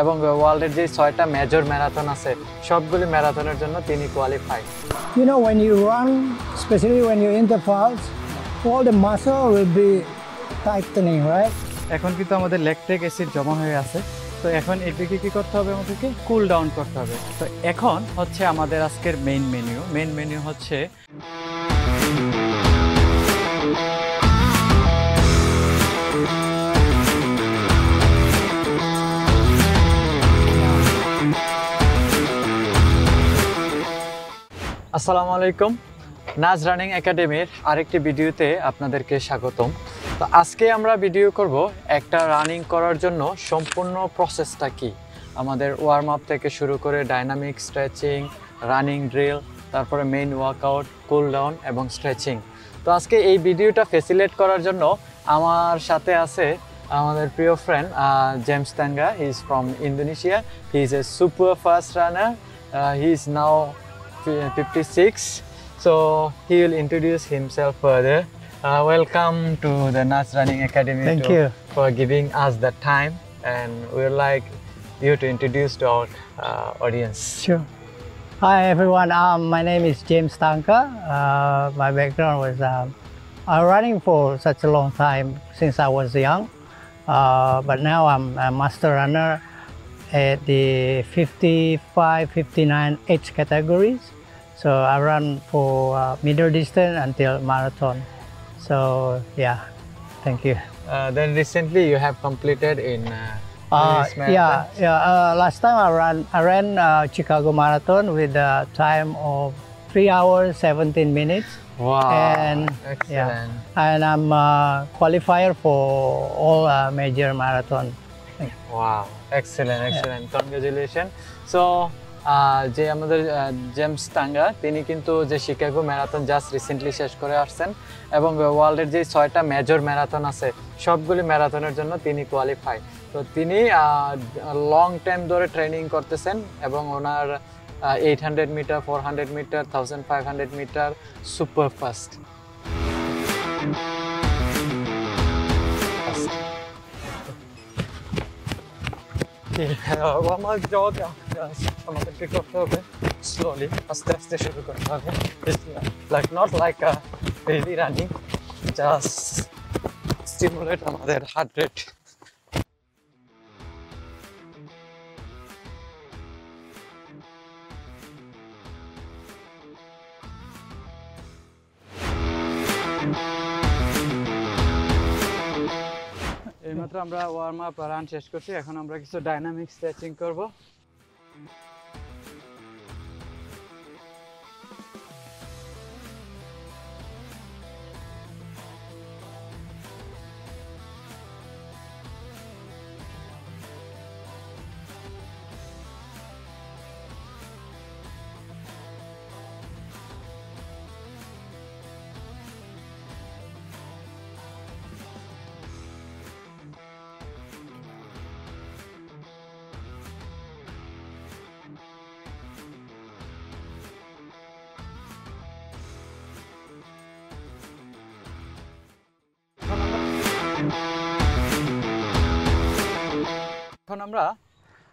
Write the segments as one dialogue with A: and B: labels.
A: এবং ওয়ার্ল্ডের যে 6টা মেজর ম্যারাথন আছে সবগুলি ম্যারাথনের জন্য তিনি qualified.
B: You know, when you run, especially when you're intervals, all the muscle will be tightening, right?
A: এখন কিন্তু আমাদের ল্যাকটিক অ্যাসিড জমা হয়ে আছে, তো এখন এদিকে কি করতে হবে, আমাদেরকে কুল ডাউন করতে হবে। তো এখন হচ্ছে আমাদের আজকের মেইন মেনু হচ্ছে আসসালামু আলাইকুম, নাজ রানিং একাডেমির আরেকটি ভিডিওতে আপনাদেরকে স্বাগতম। তো আজকে আমরা ভিডিও করব একটা রানিং করার জন্য সম্পূর্ণ প্রসেসটা কি, আমাদের ওয়ার্ম আপ থেকে শুরু করে ডাইনামিক স্ট্রেচিং, রানিং ড্রিল, তারপরে মেইন ওয়ার্কআউট, কুল ডাউন এবং স্ট্রেচিং। তো আজকে এই ভিডিওটা ফেসিলিটেট করার জন্য আমার সাথে আছে আমাদের প্রিয় friend James Tanga. He is from Indonesia. He is a super fast runner. He is now 56, so he will introduce himself further. Welcome to the Naz Running Academy.
B: Thank you
A: for giving us the time, and we would like you to introduce to our audience.
B: Sure. Hi everyone, my name is James Tanka. My background was I'm running for such a long time since I was young, but now I'm a master runner at the 55, 59 age categories. So I run for middle distance until marathon. So yeah, thank you.
A: Then recently you have completed in Paris marathon.
B: Last time I ran Chicago Marathon with a time of 3 hours 17 minutes.
A: Wow,
B: and
A: excellent.
B: And I'm qualifier for all major marathon.
A: Wow, excellent. Congratulations. So যে আমাদের James তাঙ্গা, তিনি কিন্তু যে Chicago marathon just recently শেষ করে আসছেন এবং ওয়ার্ল্ডের যে 6টা মেজর ম্যারাথন আছে সবগুলি ম্যারাথনের জন্য তিনি কোয়ালিফাই। তো তিনি লং টাইম ধরে ট্রেনিং করতেছেন এবং ওনার 800 meter, 400 meter, 1500 meter super fast. আমাদেরকে করতে হবে স্লোলি, আস্তে আস্তে শুরু করতে হবে, like not like daily running, just stimulate আমাদের হার্ট রেট। এইমাত্র আমরা ওয়ার্ম আপ রান শেষ করছি, এখন আমরা কিছু ডাইনামিক স্ট্রেচিং করব। এখন আমরা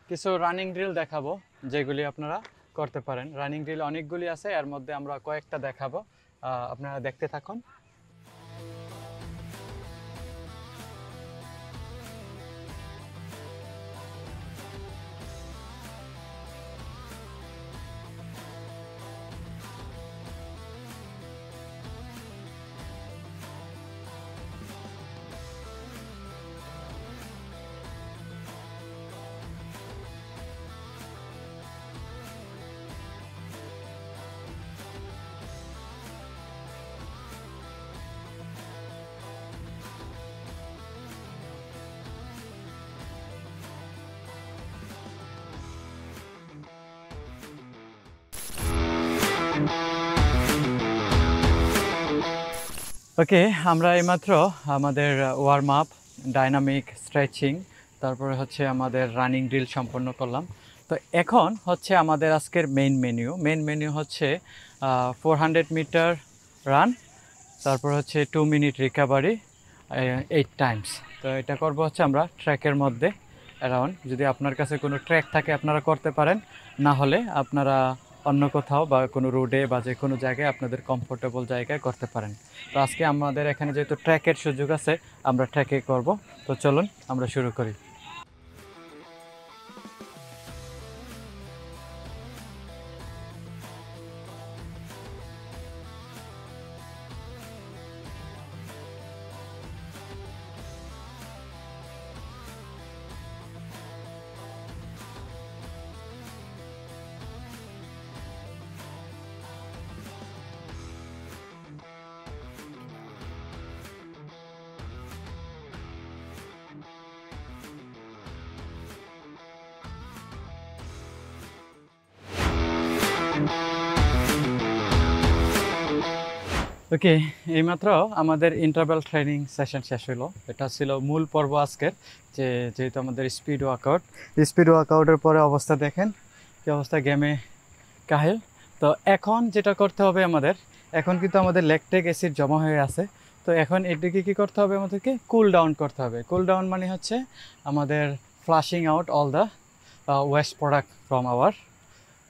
A: কিছু রানিং ড্রিল দেখাবো যেগুলি আপনারা করতে পারেন। রানিং ড্রিল অনেকগুলি আছে, এর মধ্যে আমরা কয়েকটা দেখাবো, আপনারা দেখতে থাকুন। ওকে, আমরা এইমাত্র আমাদের ওয়ার্ম আপ, ডাইনামিক স্ট্রেচিং, তারপরে হচ্ছে আমাদের রানিং ড্রিল সম্পন্ন করলাম। তো এখন হচ্ছে আমাদের আজকের মেইন মেনু হচ্ছে 400 মিটার রান, তারপর হচ্ছে 2 মিনিট রিকভারি 8 টাইমস। তো এটা করব হচ্ছে আমরা ট্র্যাকের মধ্যে। অ্যারাউন্ড। যদি আপনার কাছে কোনো ট্র্যাক থাকে আপনারা করতে পারেন, না হলে আপনারা অন্য কোথাও বা কোনো রোডে বা যে কোনো জায়গায় আপনাদের কমফোর্টেবল জায়গায় করতে পারেন। তো আজকে আমাদের এখানে যেহেতু ট্র্যাকের সুযোগ আছে, আমরা ট্র্যাকে করব। তো চলুন আমরা শুরু করি। ওকে, এইমাত্র আমাদের ইন্টারভ্যাল ট্রেনিং সেশন শেষ হলো। এটা ছিল মূল পর্ব আজকের, যেহেতু আমাদের স্পিড ওয়ার্কআউটের পরে অবস্থা দেখেন কি অবস্থা, গেমে কাহিল। তো এখন যেটা করতে হবে আমাদের, এখন কিন্তু আমাদের ল্যাকটিক অ্যাসিড জমা হয়ে আছে। তো এখন এদিকে কী করতে হবে, আমাদেরকে কুল ডাউন করতে হবে। কুল ডাউন মানে হচ্ছে আমাদের flushing out all the waste product from our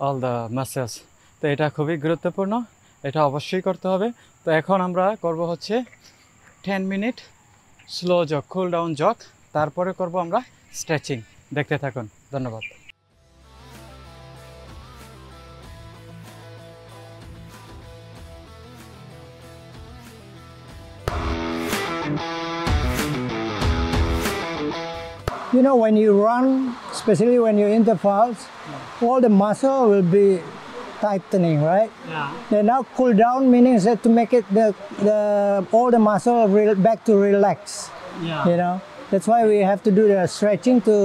A: all the muscles. তো এটা খুবই গুরুত্বপূর্ণ, এটা অবশ্যই করতে হবে। তো এখন আমরা করব হচ্ছে 10 minute slow jug, cool down jug, তারপরে করব আমরা স্ট্রেচিং। দেখতে থাকুন, ধন্যবাদ।
B: You know, when you run, especially when you intervals, all the muscle will be tightening, right?
C: Yeah.
B: Then now cool down meaning that to make it all the muscle back to relax.
C: Yeah.
B: You know, that's why we have to do the stretching to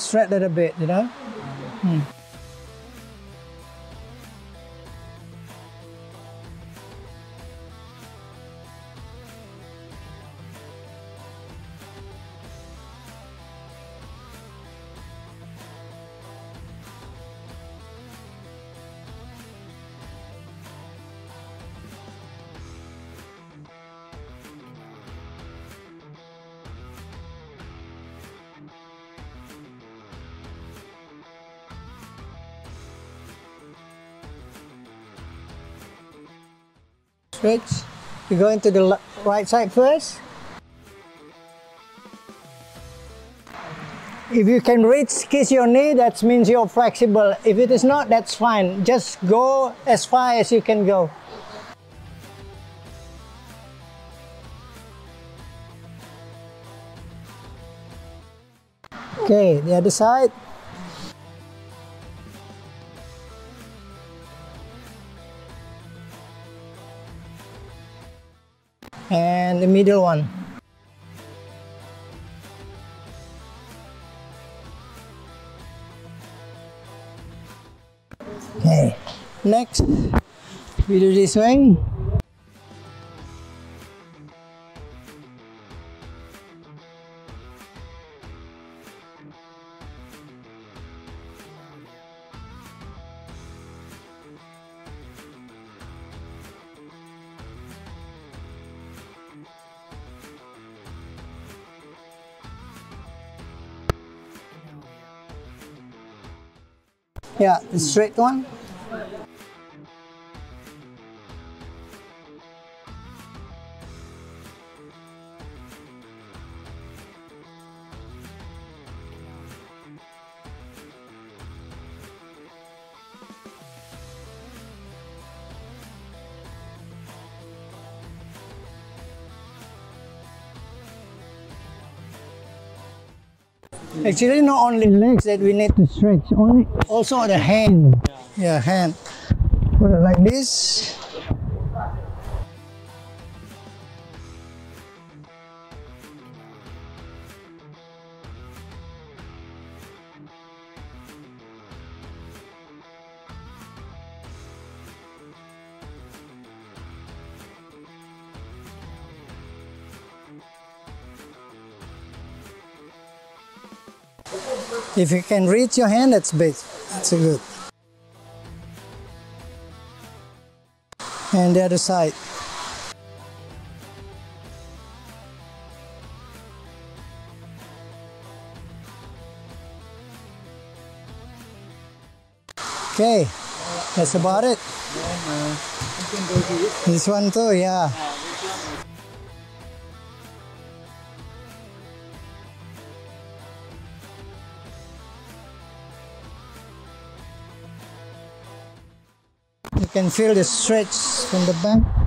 B: stretch it a bit. You know. Stretch. You're going to the right side first. If you can reach, kiss your knee, that means you're flexible. If it is not, that's fine. Just go as far as you can go. Okay, the other side. And the middle one. Okay, next we do this way. Yeah, the straight one. Actually, not only legs that we need to stretch, also the hand. Yeah, hand. Put it like this. If you can reach your hand, that's best. That's a good. And the other side. Okay, that's about it. This one too, yeah. You can feel the stretch from the bank.